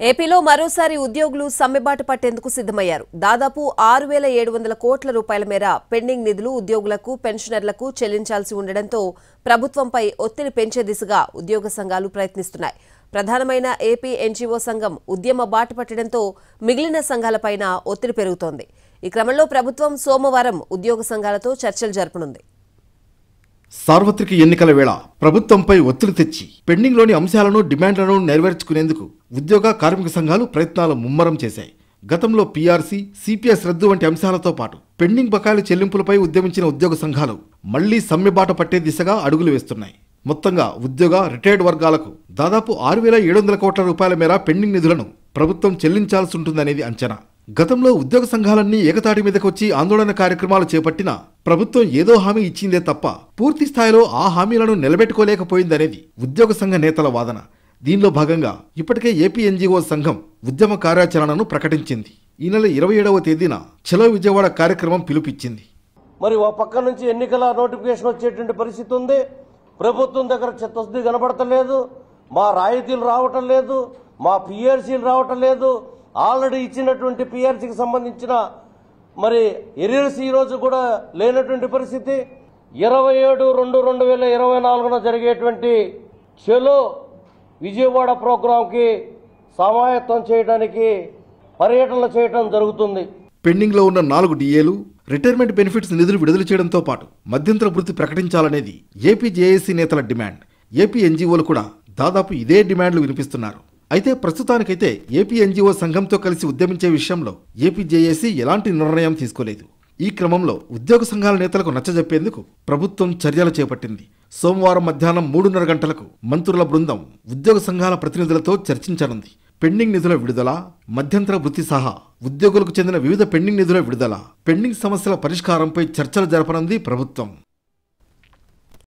ఏపీలో మరోసారి ఉద్యోగులు సమ్మెబాటు పట్టేందుకు సిద్ధమయ్యారు. దాదాపు 6,700 కోట్ల రూపాయల మేర పెండింగ్ నిధులు ఉద్యోగులకు, పెన్షనర్లకు చెల్లించాల్సి ఉండడంతో ప్రభుత్వంపై ఒత్తిడి పెంచే దిశగా ఉద్యోగ సంఘాలు ప్రయత్నిస్తున్నాయి. ప్రధానమైన ఏపీ ఎన్జీఓ సంఘం ఉద్యమ బాట పట్టడంతో మిగిలిన సంఘాలపైన ఒత్తిడి పెరుగుతోంది. ఈ క్రమంలో ప్రభుత్వం సోమవారం ఉద్యోగ సంఘాలతో చర్చలు జరపనుంది. సార్వత్రిక ఎన్నికల వేళ ప్రభుత్వంపై ఒత్తిడి తెచ్చి పెండింగ్లోని అంశాలను, డిమాండ్లను నెరవేర్చుకునేందుకు ఉద్యోగ, కార్మిక సంఘాలు ప్రయత్నాలు ముమ్మరం చేశాయి. గతంలో పీఆర్సీ, సిపిఎస్ రద్దు వంటి అంశాలతో పాటు పెండింగ్ బకాయిల చెల్లింపులపై ఉద్యమించిన ఉద్యోగ సంఘాలు మళ్లీ సమ్మెబాట పట్టే దిశగా అడుగులు వేస్తున్నాయి. మొత్తంగా ఉద్యోగ, రిటైర్డ్ వర్గాలకు దాదాపు 6,700 కోట్ల రూపాయల మేర పెండింగ్ నిధులను ప్రభుత్వం చెల్లించాల్సి ఉంటుందనేది అంచనా. గతంలో ఉద్యోగ సంఘాలన్నీ ఏకతాటి మీదకు వచ్చి ఆందోళన కార్యక్రమాలు చేపట్టినా ప్రభుత్వం ఏదో హామీ ఇచ్చిందే తప్ప పూర్తి స్థాయిలో ఆ హామీలను నిలబెట్టుకోలేకపోయిందనేది ఉద్యోగ సంఘ నేతల వాదన. దీనిలో భాగంగా ఇప్పటికే ఏపీ ఎన్జీఓ సంఘం ఉద్యమ కార్యాచరణను ప్రకటించింది. ఈ నెల 27వ తేదీన చలో విజయవాడ కార్యక్రమం పిలుపిచ్చింది. మరి ఓ పక్క నుంచి ఎన్నికల నోటిఫికేషన్ వచ్చేటువంటి పరిస్థితి ఉంది. ప్రభుత్వం దగ్గర చిత్తశుద్ధి కనబడతలేదు, మా రాయితీలు రావటం లేదు, మా పిఆర్సీలు రావటం లేదు. ఆల్రెడీ ఇచ్చినటువంటి పిఆర్సీకి సంబంధించిన మరి ఎరియర్స్ ఈ రోజు కూడా లేనటువంటి పరిస్థితి. 27/2/2024 జరిగేటువంటి చలో విజయవాడ ప్రోగ్రాంకి సమాయత్తం చేయడానికి పర్యటనలు చేయడం జరుగుతుంది. పెండింగ్లో ఉన్న 4 డిఏలు, రిటైర్మెంట్ బెనిఫిట్స్ నిధులు విడుదల చేయడంతో పాటు మధ్యంతర వృత్తి ప్రకటించాలనేది ఏపీ జేఏసీ నేతల డిమాండ్. ఏపీ ఎన్జీఓలు కూడా దాదాపు ఇదే డిమాండ్లు వినిపిస్తున్నారు. అయితే ప్రస్తుతానికైతే ఏపీ ఎన్జీఓ సంఘంతో కలిసి ఉద్యమించే విషయంలో ఏపీ జేఏసీ ఎలాంటి నిర్ణయం తీసుకోలేదు. ఈ క్రమంలో ఉద్యోగ సంఘాల నేతలకు నచ్చజెప్పేందుకు ప్రభుత్వం చర్యలు చేపట్టింది. సోమవారం మధ్యాహ్నం 3:30 గంటలకు మంత్రుల బృందం ఉద్యోగ సంఘాల ప్రతినిధులతో చర్చించనుంది. పెండింగ్ నిధుల విడుదల, మధ్యంతర వృత్తి సహా ఉద్యోగులకు చెందిన వివిధ పెండింగ్ నిధుల విడుదల, పెండింగ్ సమస్యల పరిష్కారంపై చర్చలు జరపనుంది ప్రభుత్వం.